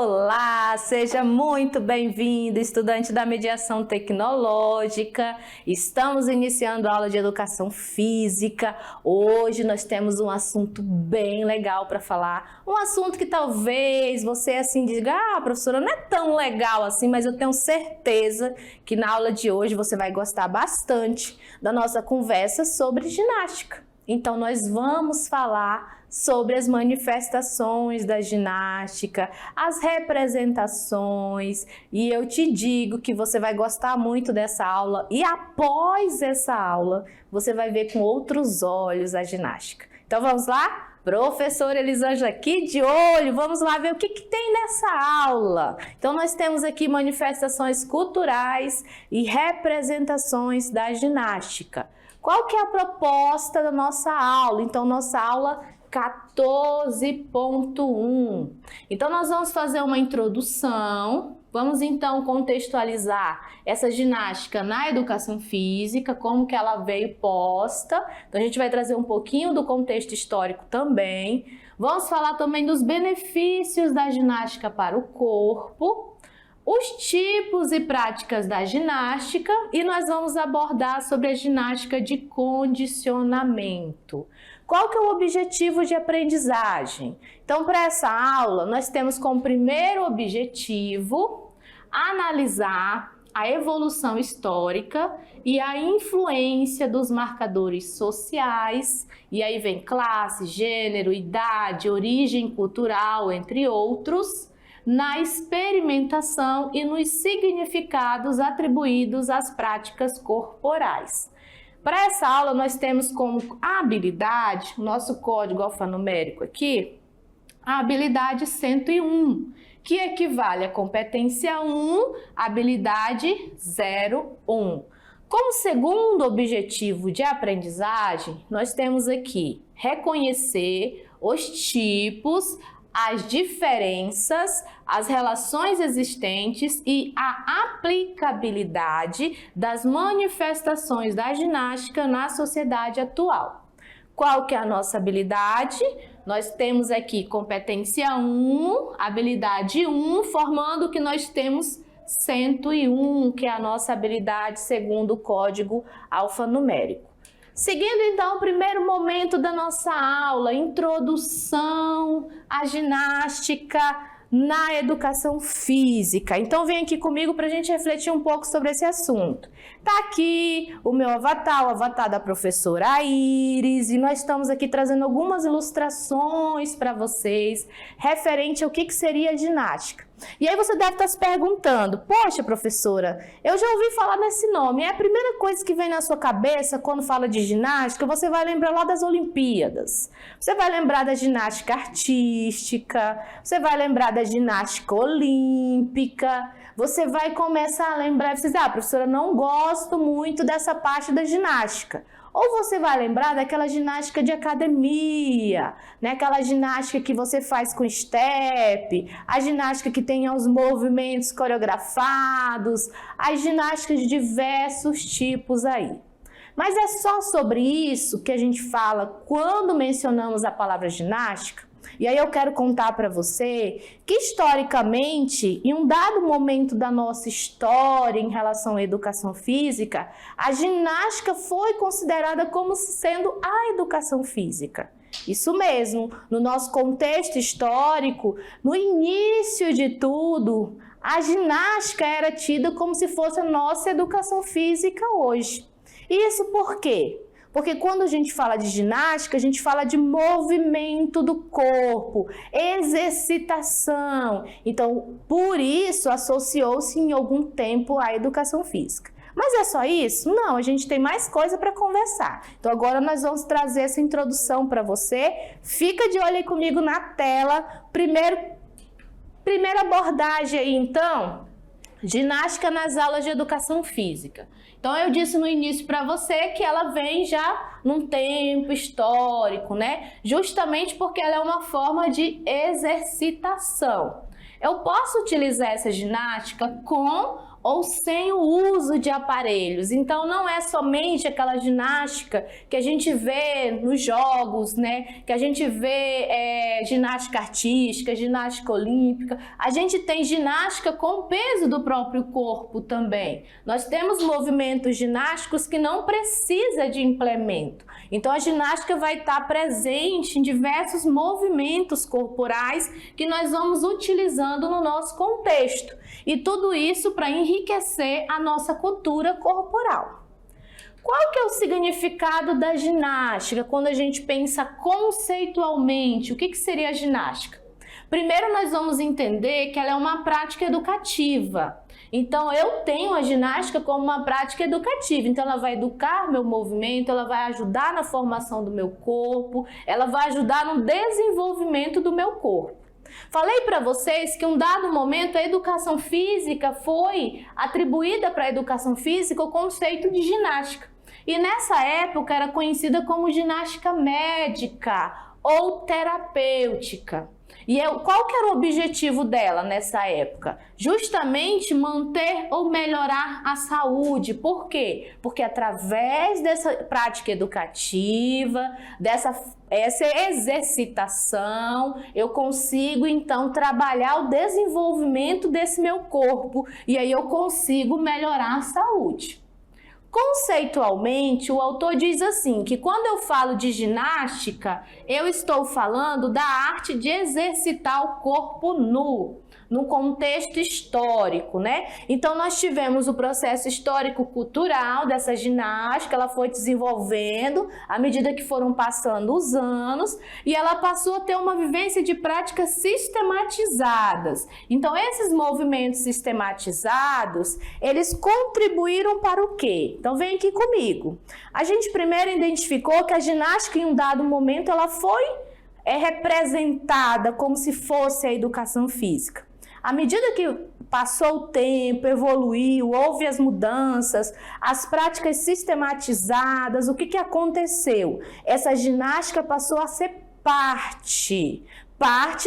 Olá, seja muito bem-vindo, estudante da mediação tecnológica. Estamos iniciando a aula de educação física. Hoje nós temos um assunto bem legal para falar. Um assunto que talvez você assim diga, professora, não é tão legal assim, mas eu tenho certeza que na aula de hoje você vai gostar bastante da nossa conversa sobre ginástica. Então, nós vamos falar sobre as manifestações da ginástica, as representações, e eu te digo que você vai gostar muito dessa aula e após essa aula, você vai ver com outros olhos a ginástica. Então, vamos lá? Professora Elisângela aqui de olho, vamos lá ver o que tem nessa aula. Então, nós temos aqui manifestações culturais e representações da ginástica. Qual que é a proposta da nossa aula? Então, nossa aula 14.1. Então, nós vamos fazer uma introdução. Vamos, então, contextualizar essa ginástica na educação física, como que ela veio posta. Então, a gente vai trazer um pouquinho do contexto histórico também. Vamos falar também dos benefícios da ginástica para o corpo, os tipos e práticas da ginástica e nós vamos abordar sobre a ginástica de condicionamento. Qual que é o objetivo de aprendizagem? Então, para essa aula, nós temos como primeiro objetivo analisar a evolução histórica e a influência dos marcadores sociais, e aí vem classe, gênero, idade, origem cultural, entre outros, na experimentação e nos significados atribuídos às práticas corporais. Para essa aula, nós temos como habilidade, nosso código alfanumérico aqui, a habilidade 101, que equivale à competência 1, habilidade 01. Como segundo objetivo de aprendizagem, nós temos aqui reconhecer os tipos, as diferenças, as relações existentes e a aplicabilidade das manifestações da ginástica na sociedade atual. Qual que é a nossa habilidade? Nós temos aqui competência 1, habilidade 1, formando o que nós temos 101, que é a nossa habilidade segundo o código alfanumérico. Seguindo então o primeiro momento da nossa aula, introdução à ginástica na educação física. Então vem aqui comigo para a gente refletir um pouco sobre esse assunto. Tá aqui o meu avatar, o avatar da professora Iris, e nós estamos aqui trazendo algumas ilustrações para vocês referente ao que seria a ginástica. E aí você deve estar se perguntando, poxa professora, eu já ouvi falar nesse nome, é a primeira coisa que vem na sua cabeça quando fala de ginástica, você vai lembrar lá das Olimpíadas, você vai lembrar da ginástica artística, você vai lembrar da ginástica olímpica, você vai começar a lembrar, você diz, professora, não gosto muito dessa parte da ginástica. Ou você vai lembrar daquela ginástica de academia, né? Aquela ginástica que você faz com step, a ginástica que tem os movimentos coreografados, as ginásticas de diversos tipos aí. Mas é só sobre isso que a gente fala quando mencionamos a palavra ginástica? E aí eu quero contar para você que historicamente, em um dado momento da nossa história em relação à educação física, a ginástica foi considerada como sendo a educação física. Isso mesmo, no nosso contexto histórico, no início de tudo, a ginástica era tida como se fosse a nossa educação física hoje. Isso por quê? Porque quando a gente fala de ginástica, a gente fala de movimento do corpo, exercitação. Então, por isso, associou-se em algum tempo à educação física. Mas é só isso? Não, a gente tem mais coisa para conversar. Então, agora nós vamos trazer essa introdução para você. Fica de olho aí comigo na tela. Primeira abordagem aí, então, ginástica nas aulas de educação física. Então, eu disse no início para você que ela vem já num tempo histórico, né? Justamente porque ela é uma forma de exercitação. Eu posso utilizar essa ginástica com ou sem o uso de aparelhos. Então não é somente aquela ginástica que a gente vê nos jogos, né? Que a gente vê ginástica artística, ginástica olímpica. A gente tem ginástica com o peso do próprio corpo também. Nós temos movimentos ginásticos que não precisa de implemento. Então a ginástica vai estar presente em diversos movimentos corporais que nós vamos utilizando no nosso contexto. E tudo isso para enriquecer a nossa cultura corporal. Qual que é o significado da ginástica quando a gente pensa conceitualmente? O que seria a ginástica? Primeiro nós vamos entender que ela é uma prática educativa. Então eu tenho a ginástica como uma prática educativa. Então ela vai educar meu movimento, ela vai ajudar na formação do meu corpo, ela vai ajudar no desenvolvimento do meu corpo. Falei para vocês que em um dado momento a educação física foi atribuída para a educação física o conceito de ginástica. E nessa época era conhecida como ginástica médica ou terapêutica. E qual que era o objetivo dela nessa época? Justamente manter ou melhorar a saúde. Por quê? Porque através dessa prática educativa, essa exercitação, eu consigo então trabalhar o desenvolvimento desse meu corpo e aí eu consigo melhorar a saúde. Conceitualmente, o autor diz assim, que quando eu falo de ginástica, eu estou falando da arte de exercitar o corpo nu, no contexto histórico, né? Então nós tivemos o processo histórico-cultural dessa ginástica, ela foi desenvolvendo à medida que foram passando os anos e ela passou a ter uma vivência de práticas sistematizadas. Então esses movimentos sistematizados, eles contribuíram para o quê? Então vem aqui comigo. A gente primeiro identificou que a ginástica em um dado momento ela foi representada como se fosse a educação física. À medida que passou o tempo, evoluiu, houve as mudanças, as práticas sistematizadas, o que aconteceu? Essa ginástica passou a ser parte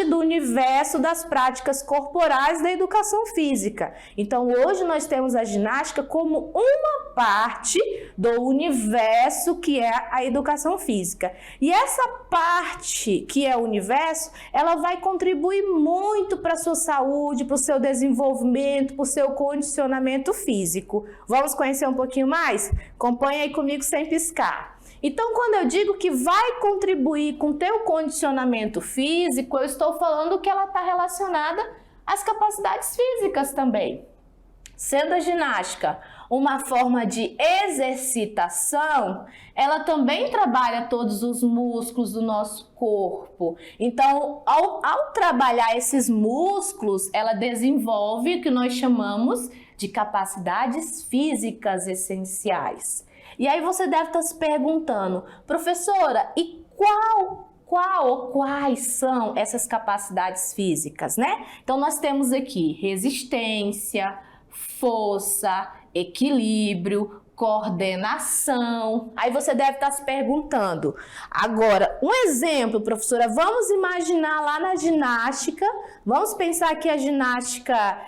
do universo das práticas corporais da educação física. Então, hoje nós temos a ginástica como uma parte do universo que é a educação física. E essa parte que é o universo, ela vai contribuir muito para a sua saúde, para o seu desenvolvimento, para o seu condicionamento físico. Vamos conhecer um pouquinho mais? Acompanhe aí comigo sem piscar. Então, quando eu digo que vai contribuir com o teu condicionamento físico, eu estou falando que ela está relacionada às capacidades físicas também. Sendo a ginástica uma forma de exercitação, ela também trabalha todos os músculos do nosso corpo. Então, ao trabalhar esses músculos, ela desenvolve o que nós chamamos de capacidades físicas essenciais. E aí você deve estar se perguntando, professora, e quais são essas capacidades físicas, né? Então nós temos aqui resistência, força, equilíbrio, coordenação. Aí você deve estar se perguntando, agora, um exemplo, professora, vamos imaginar lá na ginástica, vamos pensar que a ginástica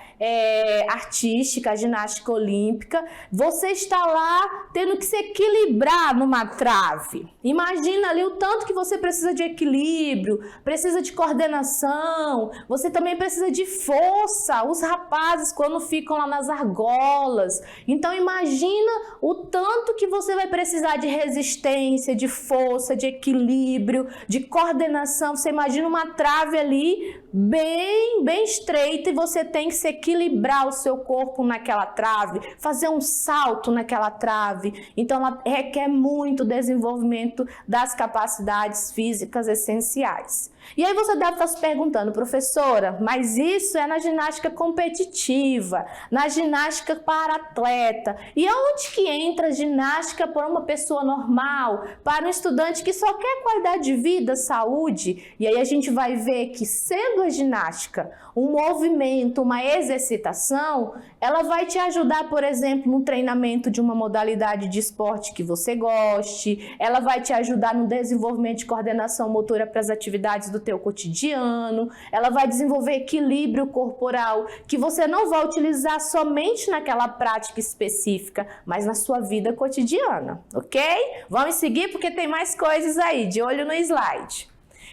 artística, a ginástica olímpica, você está lá tendo que se equilibrar numa trave. Imagina ali o tanto que você precisa de equilíbrio, precisa de coordenação, você também precisa de força, os rapazes quando ficam lá nas argolas. Então imagina o tanto que você vai precisar de resistência, de força, de equilíbrio, de coordenação. Você imagina uma trave ali bem estreita e você tem que se equilibrar o seu corpo naquela trave, fazer um salto naquela trave. Então ela requer muito desenvolvimento das capacidades físicas essenciais. E aí você deve estar se perguntando, professora, mas isso é na ginástica competitiva, na ginástica para atleta. E aonde que entra a ginástica para uma pessoa normal, para um estudante que só quer qualidade de vida, saúde? E aí a gente vai ver que sendo a ginástica um movimento, uma exercitação, ela vai te ajudar, por exemplo, no treinamento de uma modalidade de esporte que você goste, ela vai te ajudar no desenvolvimento de coordenação motora para as atividades do teu cotidiano, ela vai desenvolver equilíbrio corporal, que você não vai utilizar somente naquela prática específica, mas na sua vida cotidiana, ok? Vamos seguir porque tem mais coisas aí, de olho no slide.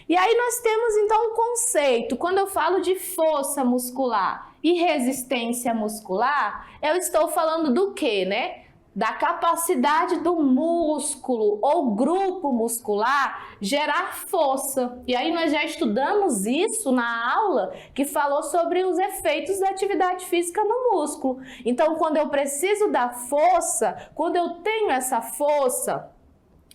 E aí nós temos então um conceito, quando eu falo de força muscular e resistência muscular, eu estou falando do quê, né? Da capacidade do músculo ou grupo muscular gerar força. E aí nós já estudamos isso na aula que falou sobre os efeitos da atividade física no músculo. Então, quando eu preciso da força, quando eu tenho essa força,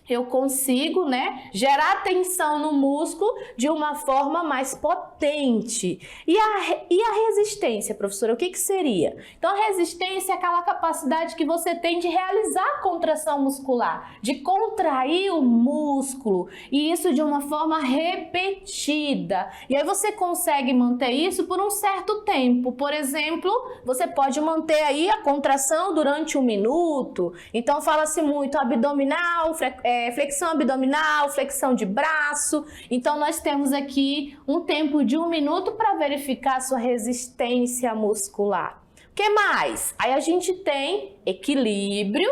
eu consigo, né, gerar tensão no músculo de uma forma mais potente. E a resistência, professora, o que seria? Então, a resistência é aquela capacidade que você tem de realizar a contração muscular, de contrair o músculo, e isso de uma forma repetida. E aí você consegue manter isso por um certo tempo. Por exemplo, você pode manter aí a contração durante 1 minuto. Então, fala-se muito abdominal, flexão abdominal, flexão de braço. Então, nós temos aqui um tempo de 1 minuto para verificar a sua resistência muscular. O que mais? Aí a gente tem equilíbrio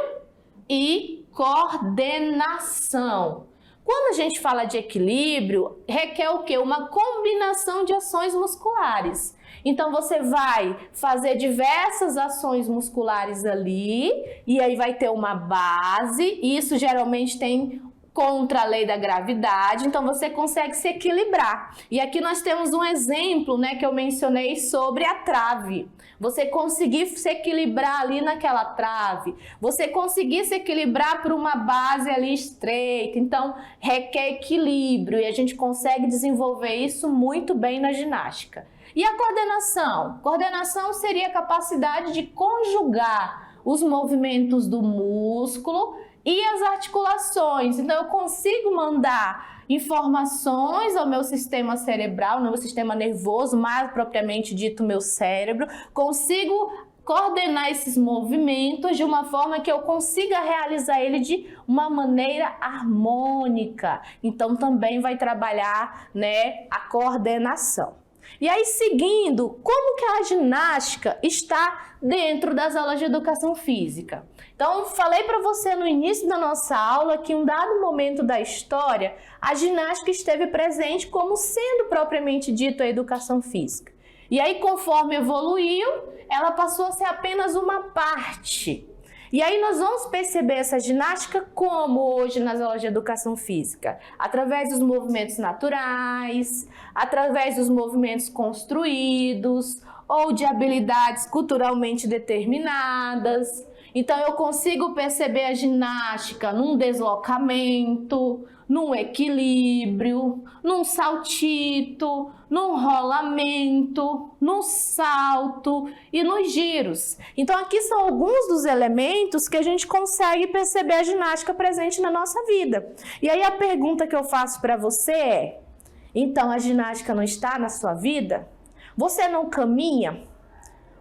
e coordenação. Quando a gente fala de equilíbrio, requer o quê? Uma combinação de ações musculares. Então, você vai fazer diversas ações musculares ali, e aí vai ter uma base, e isso geralmente tem contra a lei da gravidade, então você consegue se equilibrar. E aqui nós temos um exemplo, né, que eu mencionei sobre a trave. Você conseguir se equilibrar ali naquela trave, você conseguir se equilibrar por uma base ali estreita, então requer equilíbrio e a gente consegue desenvolver isso muito bem na ginástica. E a coordenação? Coordenação seria a capacidade de conjugar os movimentos do músculo e as articulações. Então, eu consigo mandar informações ao meu sistema cerebral, no meu sistema nervoso, mais propriamente dito meu cérebro, consigo coordenar esses movimentos de uma forma que eu consiga realizar ele de uma maneira harmônica. Então, também vai trabalhar, né, a coordenação. E aí, seguindo, como que a ginástica está dentro das aulas de educação física? Então, falei para você no início da nossa aula que em um dado momento da história, a ginástica esteve presente como sendo propriamente dito a educação física. E aí, conforme evoluiu, ela passou a ser apenas uma parte. E aí nós vamos perceber essa ginástica como hoje nas aulas de educação física? Através dos movimentos naturais, através dos movimentos construídos ou de habilidades culturalmente determinadas. Então eu consigo perceber a ginástica num deslocamento, num equilíbrio, num saltito, num rolamento, num salto e nos giros. Então aqui são alguns dos elementos que a gente consegue perceber a ginástica presente na nossa vida. E aí a pergunta que eu faço para você é: então a ginástica não está na sua vida? Você não caminha?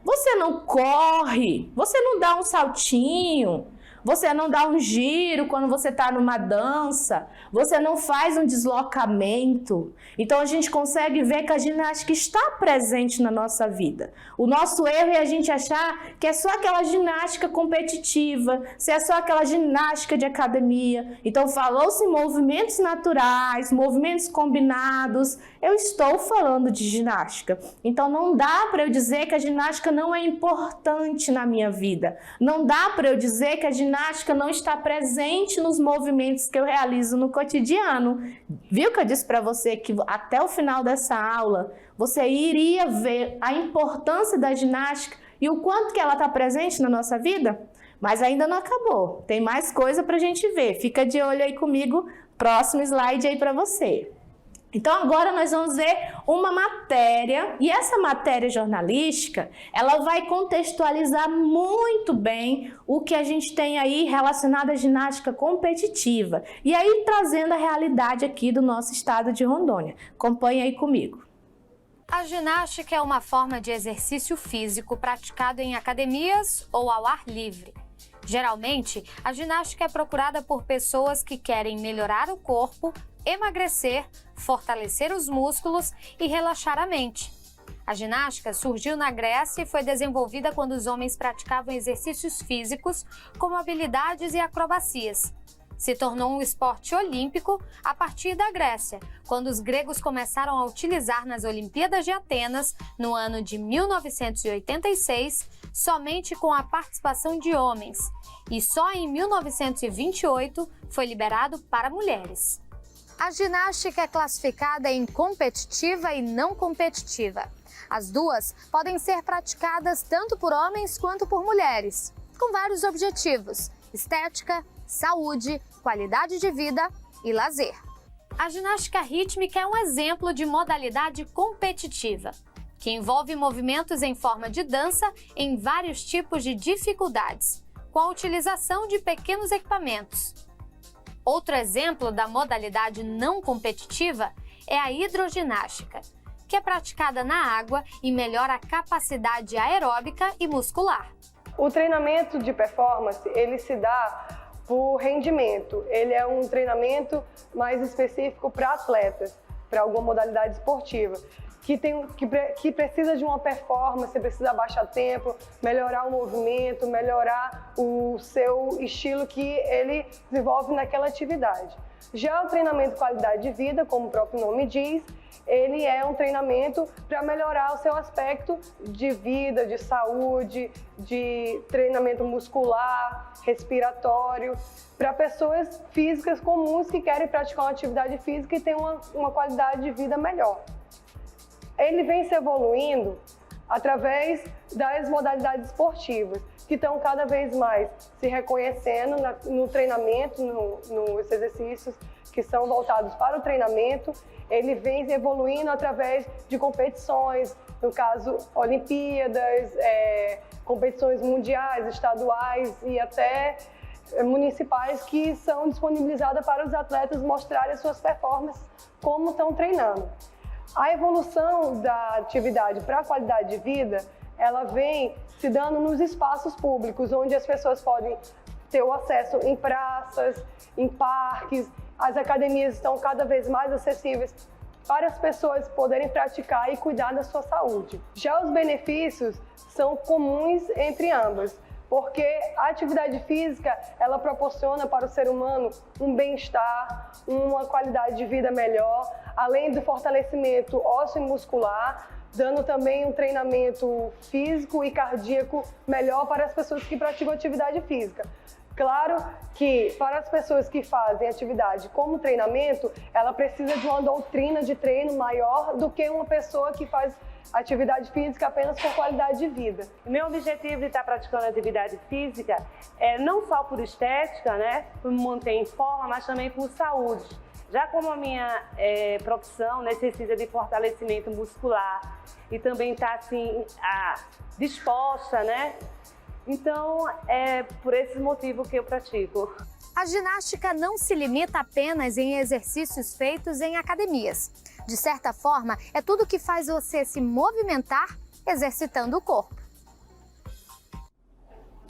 Você não corre? Você não dá um saltinho? Você não dá um giro quando você está numa dança? Você não faz um deslocamento? Então a gente consegue ver que a ginástica está presente na nossa vida. O nosso erro é a gente achar que é só aquela ginástica competitiva, se é só aquela ginástica de academia. Então falou-se em movimentos naturais, movimentos combinados. Eu estou falando de ginástica. Então não dá para eu dizer que a ginástica não é importante na minha vida. Não dá para eu dizer que a ginástica não está presente nos movimentos que eu realizo no cotidiano. Viu que eu disse para você que até o final dessa aula você iria ver a importância da ginástica e o quanto que ela está presente na nossa vida? Mas ainda não acabou. Tem mais coisa para a gente ver. Fica de olho aí comigo. Próximo slide aí para você. Então agora nós vamos ver uma matéria, e essa matéria jornalística, ela vai contextualizar muito bem o que a gente tem aí relacionado à ginástica competitiva, e aí trazendo a realidade aqui do nosso estado de Rondônia. Acompanhe aí comigo. A ginástica é uma forma de exercício físico praticado em academias ou ao ar livre. Geralmente, a ginástica é procurada por pessoas que querem melhorar o corpo, emagrecer, fortalecer os músculos e relaxar a mente. A ginástica surgiu na Grécia e foi desenvolvida quando os homens praticavam exercícios físicos, como habilidades e acrobacias. Se tornou um esporte olímpico a partir da Grécia, quando os gregos começaram a utilizar nas Olimpíadas de Atenas, no ano de 1986, somente com a participação de homens, e só em 1928 foi liberado para mulheres. A ginástica é classificada em competitiva e não competitiva. As duas podem ser praticadas tanto por homens quanto por mulheres, com vários objetivos: estética, saúde, qualidade de vida e lazer. A ginástica rítmica é um exemplo de modalidade competitiva, que envolve movimentos em forma de dança em vários tipos de dificuldades, com a utilização de pequenos equipamentos. Outro exemplo da modalidade não competitiva é a hidroginástica, que é praticada na água e melhora a capacidade aeróbica e muscular. O treinamento de performance, ele se dá por rendimento. Ele é um treinamento mais específico para atletas, para alguma modalidade esportiva, que precisa de uma performance, precisa baixar tempo, melhorar o movimento, melhorar o seu estilo que ele desenvolve naquela atividade. Já o treinamento qualidade de vida, como o próprio nome diz, ele é um treinamento para melhorar o seu aspecto de vida, de saúde, de treinamento muscular, respiratório, para pessoas físicas comuns que querem praticar uma atividade física e ter uma qualidade de vida melhor. Ele vem se evoluindo através das modalidades esportivas, que estão cada vez mais se reconhecendo no treinamento, nos exercícios que são voltados para o treinamento. Ele vem evoluindo através de competições, no caso, Olimpíadas, competições mundiais, estaduais e até municipais, que são disponibilizadas para os atletas mostrarem as suas performances, como estão treinando. A evolução da atividade para a qualidade de vida, ela vem se dando nos espaços públicos, onde as pessoas podem ter o acesso em praças, em parques. As academias estão cada vez mais acessíveis para as pessoas poderem praticar e cuidar da sua saúde. Já os benefícios são comuns entre ambas, porque a atividade física, ela proporciona para o ser humano um bem-estar, uma qualidade de vida melhor, além do fortalecimento ósseo e muscular, dando também um treinamento físico e cardíaco melhor para as pessoas que praticam atividade física. Claro que para as pessoas que fazem atividade como treinamento, ela precisa de uma doutrina de treino maior do que uma pessoa que faz atividade física apenas por qualidade de vida. Meu objetivo de estar praticando atividade física é não só por estética, né, por me manter em forma, mas também por saúde. Já como a minha profissão necessita de fortalecimento muscular e também estar assim disposta, né? Então é por esse motivo que eu pratico. A ginástica não se limita apenas em exercícios feitos em academias. De certa forma, é tudo que faz você se movimentar exercitando o corpo.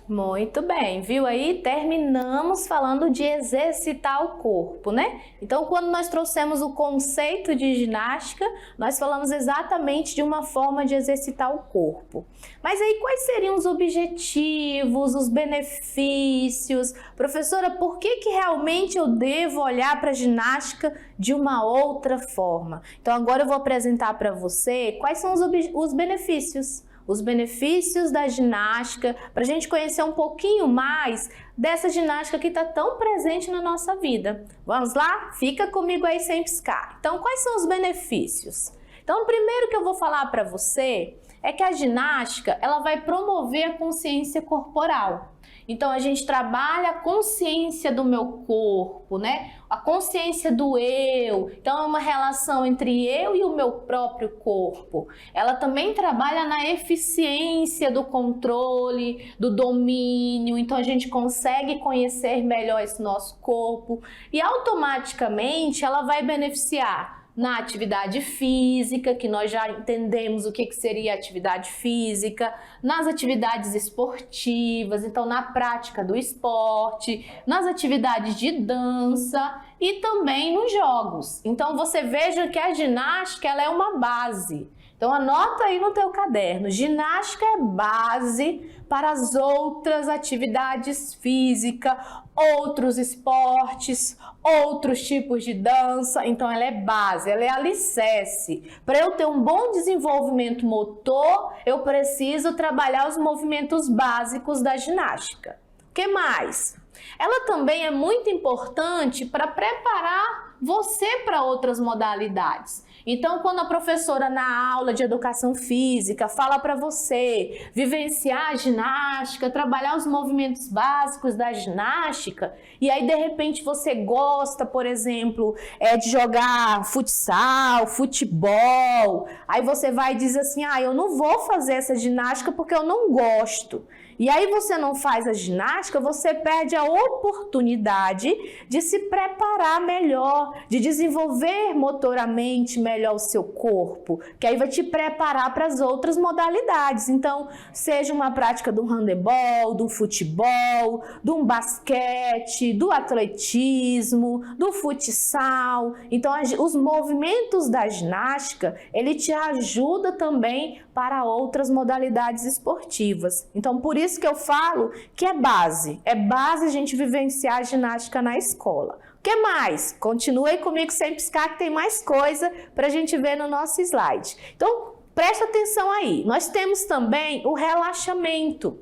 Muito bem, viu aí? Terminamos falando de exercitar o corpo, né? Então, quando nós trouxemos o conceito de ginástica, nós falamos exatamente de uma forma de exercitar o corpo. Mas aí, quais seriam os objetivos, os benefícios? Professora, por que realmente eu devo olhar para a ginástica de uma outra forma? Então, agora eu vou apresentar para você quais são os benefícios. Os benefícios da ginástica, para a gente conhecer um pouquinho mais dessa ginástica que está tão presente na nossa vida. Vamos lá? Fica comigo aí sem piscar. Então, quais são os benefícios? Então, o primeiro que eu vou falar para você é que a ginástica, ela vai promover a consciência corporal. Então, a gente trabalha a consciência do meu corpo, né? A consciência do eu. Então, é uma relação entre eu e o meu próprio corpo. Ela também trabalha na eficiência do controle, do domínio. Então, a gente consegue conhecer melhor esse nosso corpo. E, automaticamente, ela vai beneficiar na atividade física, que nós já entendemos o que seria atividade física, nas atividades esportivas, então na prática do esporte, nas atividades de dança e também nos jogos. Então você veja que a ginástica ela é uma base. Então anota aí no teu caderno, ginástica é base para as outras atividades físicas, outros esportes, outros tipos de dança. Então ela é base, ela é alicerce. Para eu ter um bom desenvolvimento motor, eu preciso trabalhar os movimentos básicos da ginástica. O que mais? Ela também é muito importante para preparar você para outras modalidades. Então, quando a professora na aula de educação física fala para você vivenciar a ginástica, trabalhar os movimentos básicos da ginástica, e aí de repente você gosta, por exemplo, de jogar futsal, futebol, aí você vai e diz assim, eu não vou fazer essa ginástica porque eu não gosto. E aí você não faz a ginástica, você perde a oportunidade de se preparar melhor, de desenvolver motoramente melhor o seu corpo, que aí vai te preparar para as outras modalidades. Então, seja uma prática do handebol, do futebol, do basquete, do atletismo, do futsal. Então, os movimentos da ginástica, ele te ajuda também para outras modalidades esportivas. Então, por isso que eu falo que é base a gente vivenciar a ginástica na escola. O que mais? Continue aí comigo sem piscar que tem mais coisa para a gente ver no nosso slide. Então, preste atenção aí. Nós temos também o relaxamento.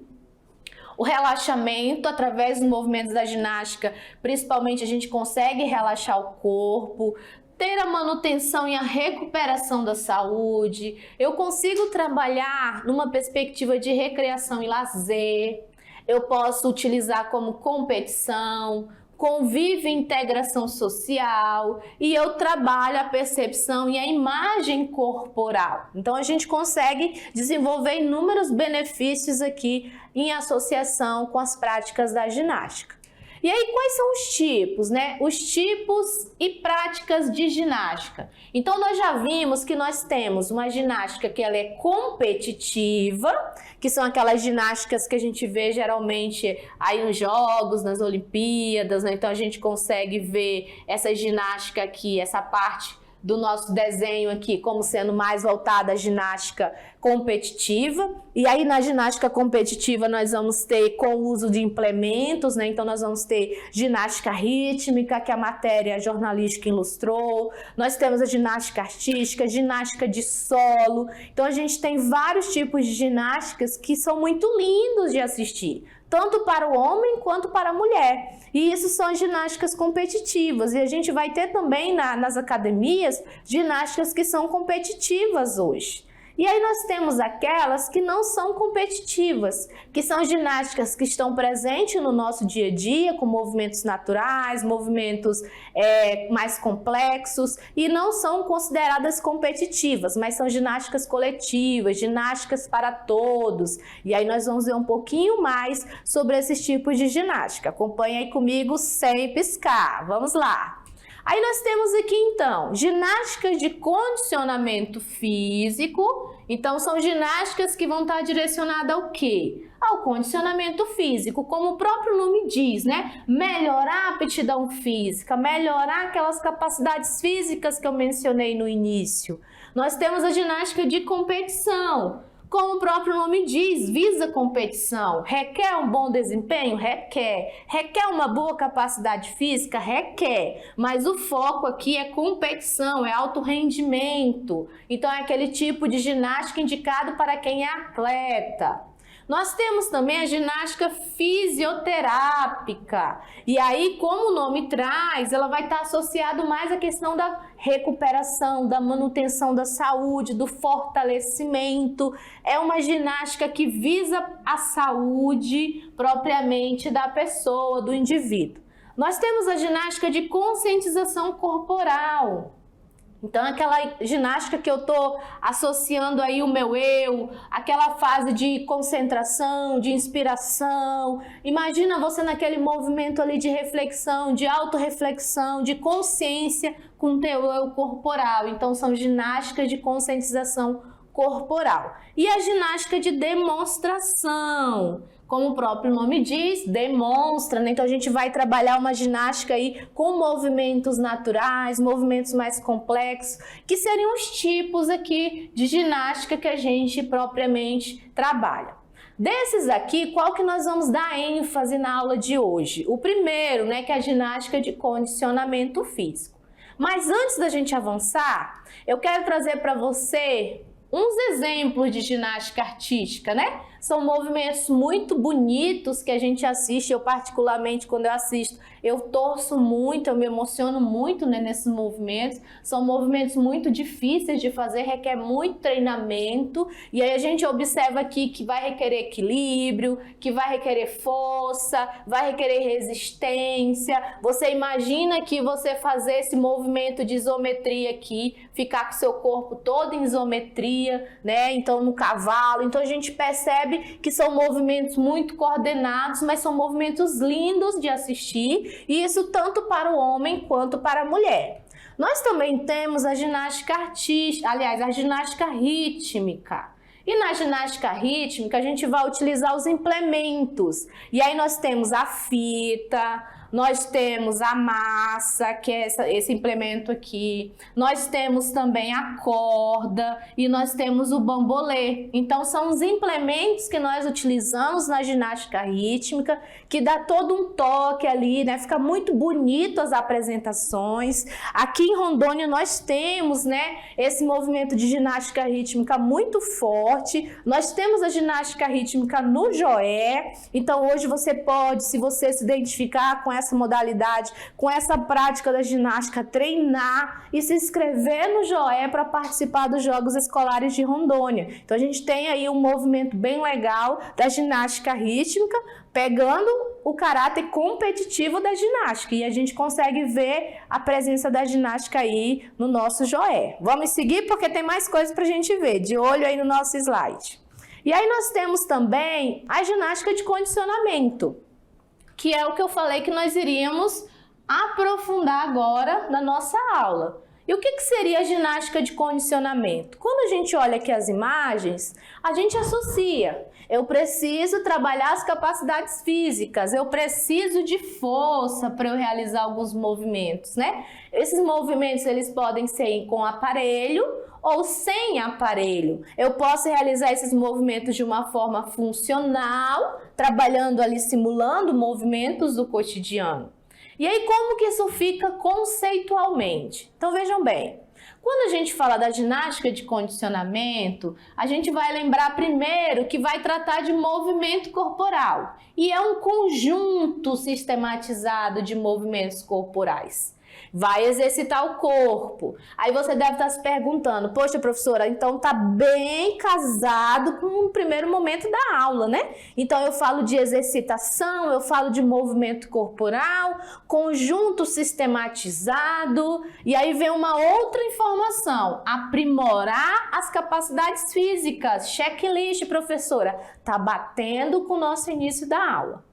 O relaxamento, através dos movimentos da ginástica, principalmente a gente consegue relaxar o corpo, ter a manutenção e a recuperação da saúde. Eu consigo trabalhar numa perspectiva de recreação e lazer. Eu posso utilizar como competição, convívio e integração social, e eu trabalho a percepção e a imagem corporal. Então a gente consegue desenvolver inúmeros benefícios aqui em associação com as práticas da ginástica. E aí, quais são os tipos, né? Os tipos e práticas de ginástica. Então, nós já vimos que nós temos uma ginástica que ela é competitiva, que são aquelas ginásticas que a gente vê geralmente aí nos Jogos, nas Olimpíadas, né? Então, a gente consegue ver essa ginástica aqui, essa parte do nosso desenho aqui como sendo mais voltada à ginástica competitiva. E aí na ginástica competitiva nós vamos ter com o uso de implementos, né? Então nós vamos ter ginástica rítmica, que a matéria jornalística ilustrou. Nós temos a ginástica artística, ginástica de solo. Então a gente tem vários tipos de ginásticas que são muito lindos de assistir, tanto para o homem quanto para a mulher. E isso são as ginásticas competitivas. E a gente vai ter também nas academias ginásticas que são competitivas hoje. E aí nós temos aquelas que não são competitivas, que são ginásticas que estão presentes no nosso dia a dia, com movimentos naturais, movimentos mais complexos, e não são consideradas competitivas, mas são ginásticas coletivas, ginásticas para todos. E aí nós vamos ver um pouquinho mais sobre esses tipos de ginástica. Acompanhe aí comigo sem piscar. Vamos lá! Aí nós temos aqui então ginásticas de condicionamento físico. Então são ginásticas que vão estar direcionadas ao quê? Ao condicionamento físico, como o próprio nome diz, né? Melhorar a aptidão física, melhorar aquelas capacidades físicas que eu mencionei no início. Nós temos a ginástica de competição. Como o próprio nome diz, visa competição. Requer um bom desempenho? Requer. Requer uma boa capacidade física? Requer. Mas o foco aqui é competição, é alto rendimento. Então é aquele tipo de ginástica indicado para quem é atleta. Nós temos também a ginástica fisioterápica. E aí, como o nome traz, ela vai estar associada mais à questão da recuperação, da manutenção da saúde, do fortalecimento. É uma ginástica que visa a saúde propriamente da pessoa, do indivíduo. Nós temos a ginástica de conscientização corporal. Então, aquela ginástica que eu estou associando aí o meu eu, aquela fase de concentração, de inspiração. Imagina você naquele movimento ali de reflexão, de autorreflexão, de consciência com o teu eu corporal. Então, são ginásticas de conscientização corporal. E a ginástica de demonstração, como o próprio nome diz, demonstra, né? Então a gente vai trabalhar uma ginástica aí com movimentos naturais, movimentos mais complexos, que seriam os tipos aqui de ginástica que a gente propriamente trabalha. Desses aqui, qual que nós vamos dar ênfase na aula de hoje? O primeiro, né, que é a ginástica de condicionamento físico. Mas antes da gente avançar, eu quero trazer para você uns exemplos de ginástica artística, né? São movimentos muito bonitos que a gente assiste. Eu particularmente, quando eu assisto, eu torço muito, eu me emociono muito, né, nesses movimentos. São movimentos muito difíceis de fazer, requer muito treinamento. E aí a gente observa aqui que vai requerer equilíbrio, que vai requerer força, vai requerer resistência. Você imagina que você fazer esse movimento de isometria aqui, ficar com seu corpo todo em isometria, né? Então no cavalo. Então a gente percebe que são movimentos muito coordenados, mas são movimentos lindos de assistir, e isso tanto para o homem quanto para a mulher. Nós também temos a ginástica artística, aliás, a ginástica rítmica. E na ginástica rítmica a gente vai utilizar os implementos. E aí nós temos a fita, nós temos a massa, que é esse implemento aqui. Nós temos também a corda e nós temos o bambolê. Então são os implementos que nós utilizamos na ginástica rítmica, que dá todo um toque ali, né? Fica muito bonito as apresentações. Aqui em Rondônia nós temos, né, esse movimento de ginástica rítmica muito forte. Nós temos a ginástica rítmica no Joé. Então hoje você pode, se você se identificar com essa modalidade, com essa prática da ginástica, treinar e se inscrever no Joé para participar dos Jogos Escolares de Rondônia. Então a gente tem aí um movimento bem legal da ginástica rítmica, pegando o caráter competitivo da ginástica, e a gente consegue ver a presença da ginástica aí no nosso Joé. Vamos seguir porque tem mais coisas para a gente ver, de olho aí no nosso slide. E aí nós temos também a ginástica de condicionamento, que é o que eu falei que nós iríamos aprofundar agora na nossa aula. E o que seria a ginástica de condicionamento? Quando a gente olha aqui as imagens, a gente associa. Eu preciso trabalhar as capacidades físicas, eu preciso de força para eu realizar alguns movimentos, né? Esses movimentos, eles podem ser com aparelho ou sem aparelho. Eu posso realizar esses movimentos de uma forma funcional, trabalhando ali, simulando movimentos do cotidiano. E aí, como que isso fica conceitualmente? Então, vejam bem, quando a gente fala da ginástica de condicionamento, a gente vai lembrar primeiro que vai tratar de movimento corporal. E é um conjunto sistematizado de movimentos corporais. Vai exercitar o corpo. Aí você deve estar se perguntando, poxa, professora, então tá bem casado com o primeiro momento da aula, né? Então eu falo de exercitação, eu falo de movimento corporal, conjunto sistematizado, e aí vem uma outra informação, aprimorar as capacidades físicas. Checklist, professora, tá batendo com o nosso início da aula.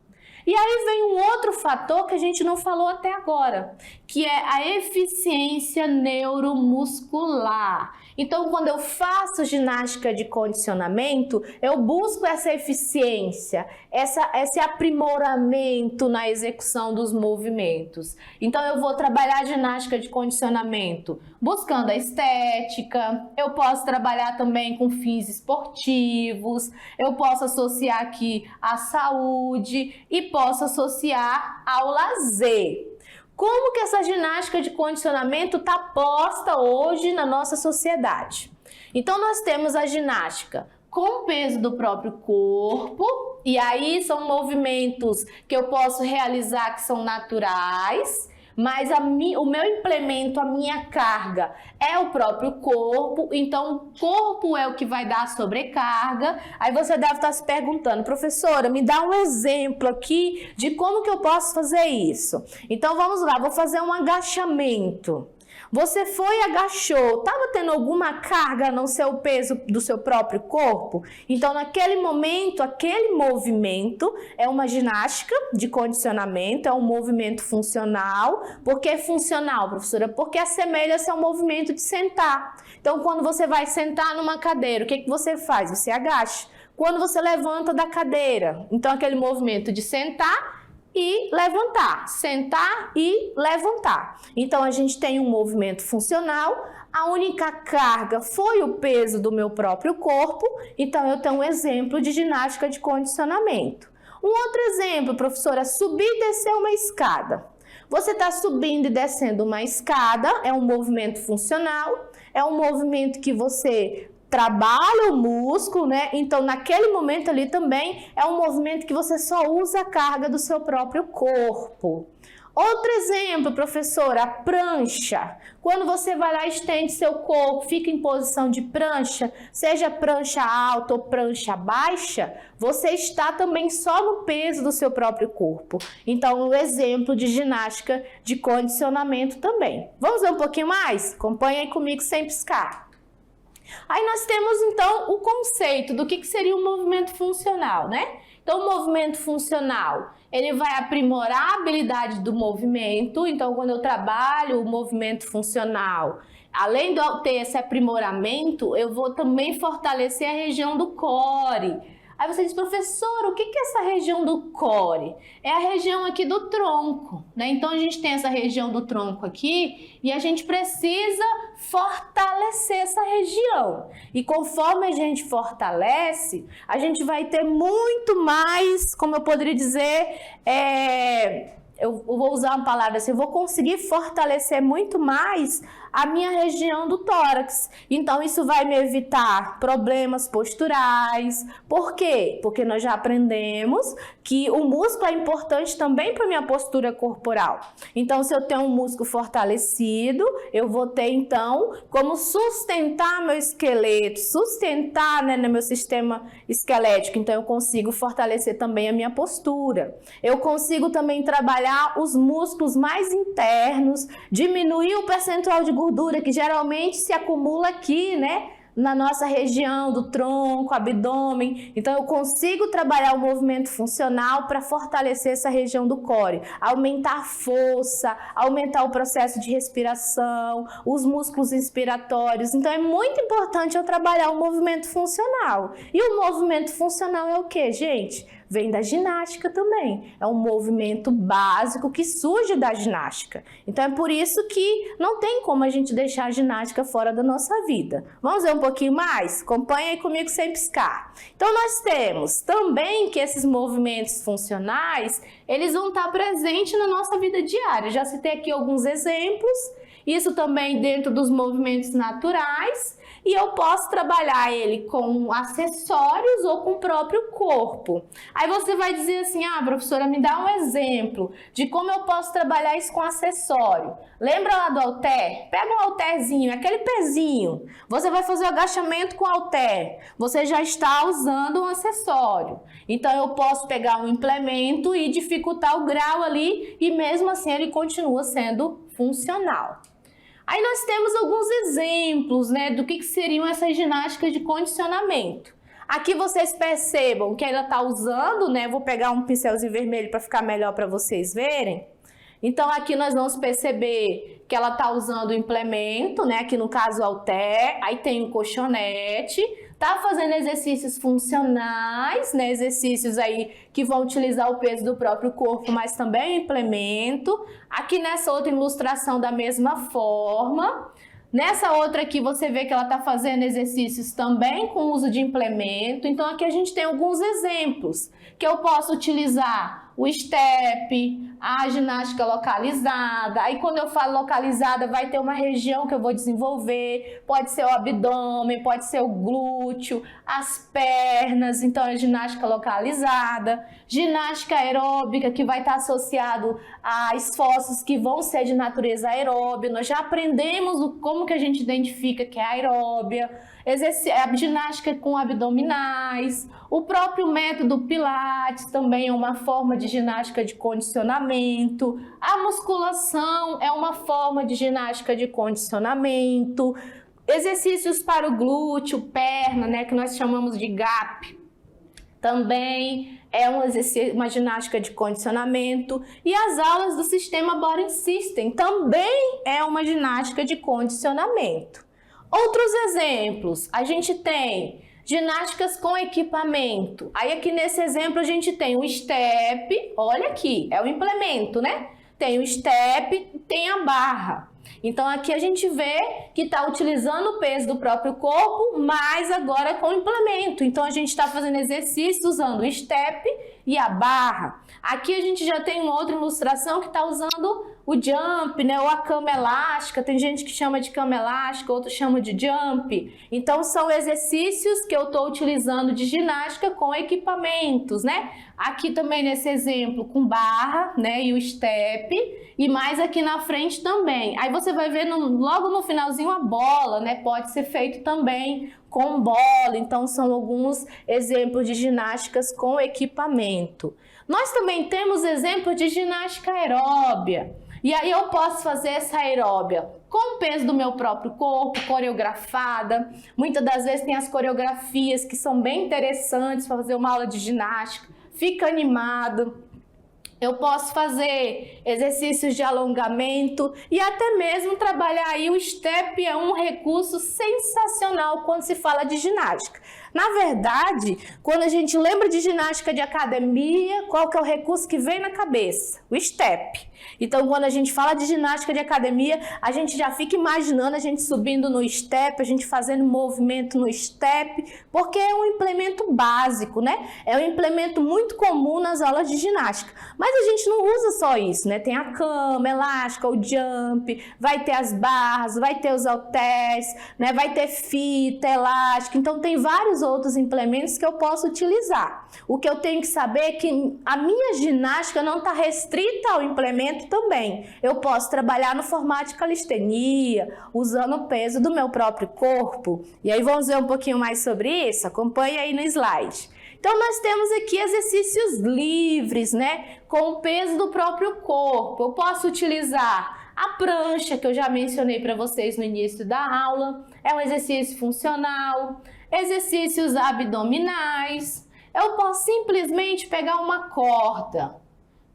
E aí vem um outro fator que a gente não falou até agora, que é a eficiência neuromuscular. Então, quando eu faço ginástica de condicionamento, eu busco essa eficiência, esse aprimoramento na execução dos movimentos. Então, eu vou trabalhar ginástica de condicionamento buscando a estética, eu posso trabalhar também com fins esportivos, eu posso associar aqui a saúde e posso associar ao lazer. Como que essa ginástica de condicionamento está posta hoje na nossa sociedade? Então, nós temos a ginástica com o peso do próprio corpo, e aí são movimentos que eu posso realizar que são naturais, mas o meu implemento, a minha carga é o próprio corpo, então o corpo é o que vai dar a sobrecarga. Aí você deve estar se perguntando, professora, me dá um exemplo aqui de como que eu posso fazer isso. Então vamos lá, vou fazer um agachamento. Você foi e agachou, estava tendo alguma carga a não ser o peso do seu próprio corpo? Então, naquele momento, aquele movimento é uma ginástica de condicionamento, é um movimento funcional. Por que funcional, professora? Porque assemelha-se ao movimento de sentar. Então, quando você vai sentar numa cadeira, o que você faz? Você agacha. Quando você levanta da cadeira, então aquele movimento de sentar e levantar, sentar e levantar. Então a gente tem um movimento funcional, a única carga foi o peso do meu próprio corpo, então eu tenho um exemplo de ginástica de condicionamento. Um outro exemplo, professora, subir e descer uma escada. Você está subindo e descendo uma escada, é um movimento funcional, é um movimento que você trabalha o músculo, né? Então, naquele momento ali também é um movimento que você só usa a carga do seu próprio corpo. Outro exemplo, professora, a prancha. Quando você vai lá e estende seu corpo, fica em posição de prancha, seja prancha alta ou prancha baixa, você está também só no peso do seu próprio corpo. Então, um exemplo de ginástica de condicionamento também. Vamos ver um pouquinho mais? Acompanhe aí comigo sem piscar. Aí nós temos então o conceito do que seria um movimento funcional, né? Então, o movimento funcional, ele vai aprimorar a habilidade do movimento. Então, quando eu trabalho o movimento funcional, além de eu ter esse aprimoramento, eu vou também fortalecer a região do core. Aí você diz, professor, o que é essa região do core? É a região aqui do tronco, né? Então, a gente tem essa região do tronco aqui e a gente precisa fortalecer essa região. E conforme a gente fortalece, a gente vai ter muito mais, como eu poderia dizer, eu vou usar uma palavra assim, eu vou conseguir fortalecer muito mais a minha região do tórax. Então, isso vai me evitar problemas posturais. Por quê? Porque nós já aprendemos que o músculo é importante também para a minha postura corporal. Então, se eu tenho um músculo fortalecido, eu vou ter, então, como sustentar meu esqueleto, sustentar, né, no meu sistema esquelético. Então, eu consigo fortalecer também a minha postura. Eu consigo também trabalhar os músculos mais internos, diminuir o percentual de gordura que geralmente se acumula aqui, né, na nossa região do tronco, abdômen. Então, eu consigo trabalhar o movimento funcional para fortalecer essa região do core, aumentar a força, aumentar o processo de respiração, os músculos inspiratórios. Então, é muito importante eu trabalhar o movimento funcional. E o movimento funcional é o que, gente? Vem da ginástica também. É um movimento básico que surge da ginástica. Então, é por isso que não tem como a gente deixar a ginástica fora da nossa vida. Vamos ver um pouquinho mais? Acompanha aí comigo sem piscar. Então, nós temos também que esses movimentos funcionais, eles vão estar presentes na nossa vida diária. Já citei aqui alguns exemplos. Isso também dentro dos movimentos naturais. E eu posso trabalhar ele com acessórios ou com o próprio corpo. Aí você vai dizer assim, professora, me dá um exemplo de como eu posso trabalhar isso com acessório. Lembra lá do halter? Pega um halterzinho, aquele pezinho. Você vai fazer o agachamento com o halter. Você já está usando um acessório. Então, eu posso pegar um implemento e dificultar o grau ali e mesmo assim ele continua sendo funcional. Aí nós temos alguns exemplos, né, do que seriam essas ginásticas de condicionamento. Aqui vocês percebam que ela está usando, né, vou pegar um pincelzinho vermelho para ficar melhor para vocês verem. Então, aqui nós vamos perceber que ela está usando o implemento, né, aqui no caso o halter, aí tem o colchonete, tá fazendo exercícios funcionais, né, exercícios aí que vão utilizar o peso do próprio corpo, mas também o implemento. Aqui nessa outra ilustração da mesma forma. Nessa outra aqui você vê que ela está fazendo exercícios também com uso de implemento. Então aqui a gente tem alguns exemplos que eu posso utilizar o step, a ginástica localizada. Aí quando eu falo localizada vai ter uma região que eu vou desenvolver, pode ser o abdômen, pode ser o glúteo, as pernas, então é ginástica localizada. Ginástica aeróbica que vai estar associado a esforços que vão ser de natureza aeróbica. Nós já aprendemos como como que a gente identifica que é aeróbia, a ginástica com abdominais, o próprio método Pilates também é uma forma de ginástica de condicionamento, a musculação é uma forma de ginástica de condicionamento, exercícios para o glúteo, perna, né, que nós chamamos de GAP, também é uma ginástica de condicionamento, e as aulas do sistema Body System também é uma ginástica de condicionamento. Outros exemplos, a gente tem ginásticas com equipamento. Aí aqui nesse exemplo a gente tem o step, olha aqui, é o implemento, né? Tem o step, tem a barra. Então aqui a gente vê que está utilizando o peso do próprio corpo, mas agora com implemento. Então a gente está fazendo exercício usando o step e a barra. Aqui a gente já tem uma outra ilustração que está usando o jump, né? Ou a cama elástica. Tem gente que chama de cama elástica, outros chamam de jump. Então são exercícios que eu estou utilizando de ginástica com equipamentos, né? Aqui também nesse exemplo com barra, né? E o step. E mais aqui na frente também. Aí você vai ver logo no finalzinho a bola, né? Pode ser feito também com bola. Então são alguns exemplos de ginásticas com equipamento. Nós também temos exemplos de ginástica aeróbia. E aí eu posso fazer essa aeróbia com o peso do meu próprio corpo, coreografada. Muitas das vezes tem as coreografias que são bem interessantes para fazer uma aula de ginástica. Fica animado. Eu posso fazer exercícios de alongamento e até mesmo trabalhar aí o step é um recurso sensacional quando se fala de ginástica. Na verdade, quando a gente lembra de ginástica de academia, qual que é o recurso que vem na cabeça? O step. Então, quando a gente fala de ginástica de academia, a gente já fica imaginando a gente subindo no step, a gente fazendo movimento no step, porque é um implemento básico, né? É um implemento muito comum nas aulas de ginástica. Mas a gente não usa só isso, né? Tem a cama elástica, o jump, vai ter as barras, vai ter os halteres, né? Vai ter fita elástica. Então, tem vários outros implementos que eu posso utilizar. O que eu tenho que saber é que a minha ginástica não está restrita ao implemento também. Eu posso trabalhar no formato de calistenia, usando o peso do meu próprio corpo. E aí vamos ver um pouquinho mais sobre isso? Acompanhe aí no slide. Então nós temos aqui exercícios livres, né? Com o peso do próprio corpo. Eu posso utilizar a prancha, que eu já mencionei para vocês no início da aula. É um exercício funcional. Exercícios abdominais. Eu posso simplesmente pegar uma corda,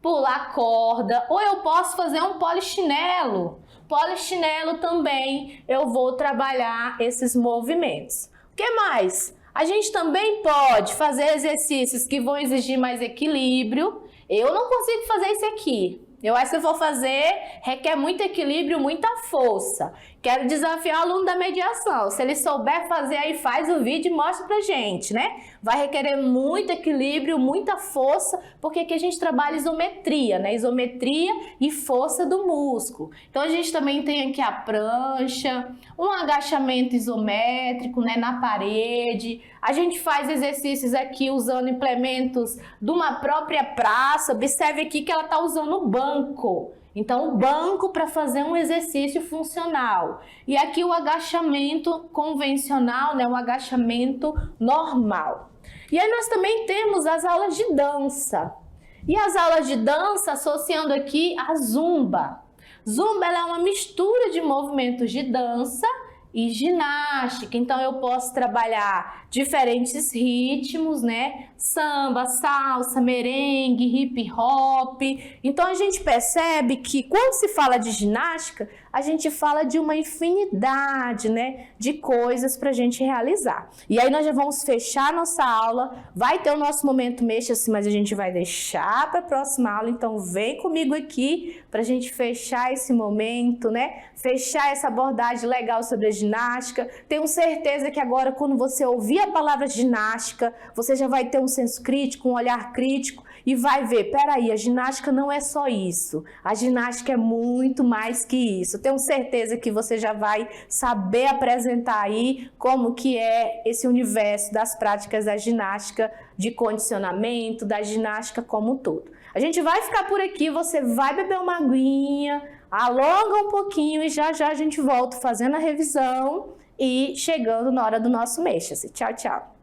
pular corda, ou eu posso fazer um polichinelo. Polichinelo também eu vou trabalhar esses movimentos. O que mais? A gente também pode fazer exercícios que vão exigir mais equilíbrio. Eu não consigo fazer isso aqui. Eu acho que se eu for fazer, requer muito equilíbrio, muita força. Quero desafiar o aluno da mediação. Se ele souber fazer, aí faz o vídeo e mostra pra gente, né? Vai requerer muito equilíbrio, muita força, porque aqui a gente trabalha isometria, né? Isometria e força do músculo. Então a gente também tem aqui a prancha, um agachamento isométrico, né? Na parede. A gente faz exercícios aqui usando implementos de uma própria praça. Observe aqui que ela tá usando o banco. Então, o banco para fazer um exercício funcional. E aqui o agachamento convencional, né? Um agachamento normal. E aí nós também temos as aulas de dança. E as aulas de dança associando aqui a zumba. Zumba ela é uma mistura de movimentos de dança e ginástica. Então eu posso trabalhar diferentes ritmos, né? Samba, salsa, merengue, hip hop. Então a gente percebe que quando se fala de ginástica, a gente fala de uma infinidade, né, de coisas para a gente realizar. E aí nós já vamos fechar nossa aula. Vai ter o nosso momento mexa-se, mas a gente vai deixar para a próxima aula. Então vem comigo aqui para a gente fechar esse momento, né? Fechar essa abordagem legal sobre a ginástica. Tenho certeza que agora, quando você ouvir a palavra ginástica, você já vai ter um senso crítico, um olhar crítico e vai ver, peraí, a ginástica não é só isso. A ginástica é muito mais que isso. Tenho certeza que você já vai saber apresentar aí como que é esse universo das práticas da ginástica de condicionamento, da ginástica como um todo. A gente vai ficar por aqui, você vai beber uma aguinha, alonga um pouquinho e já já a gente volta fazendo a revisão e chegando na hora do nosso mexa-se. Tchau, tchau!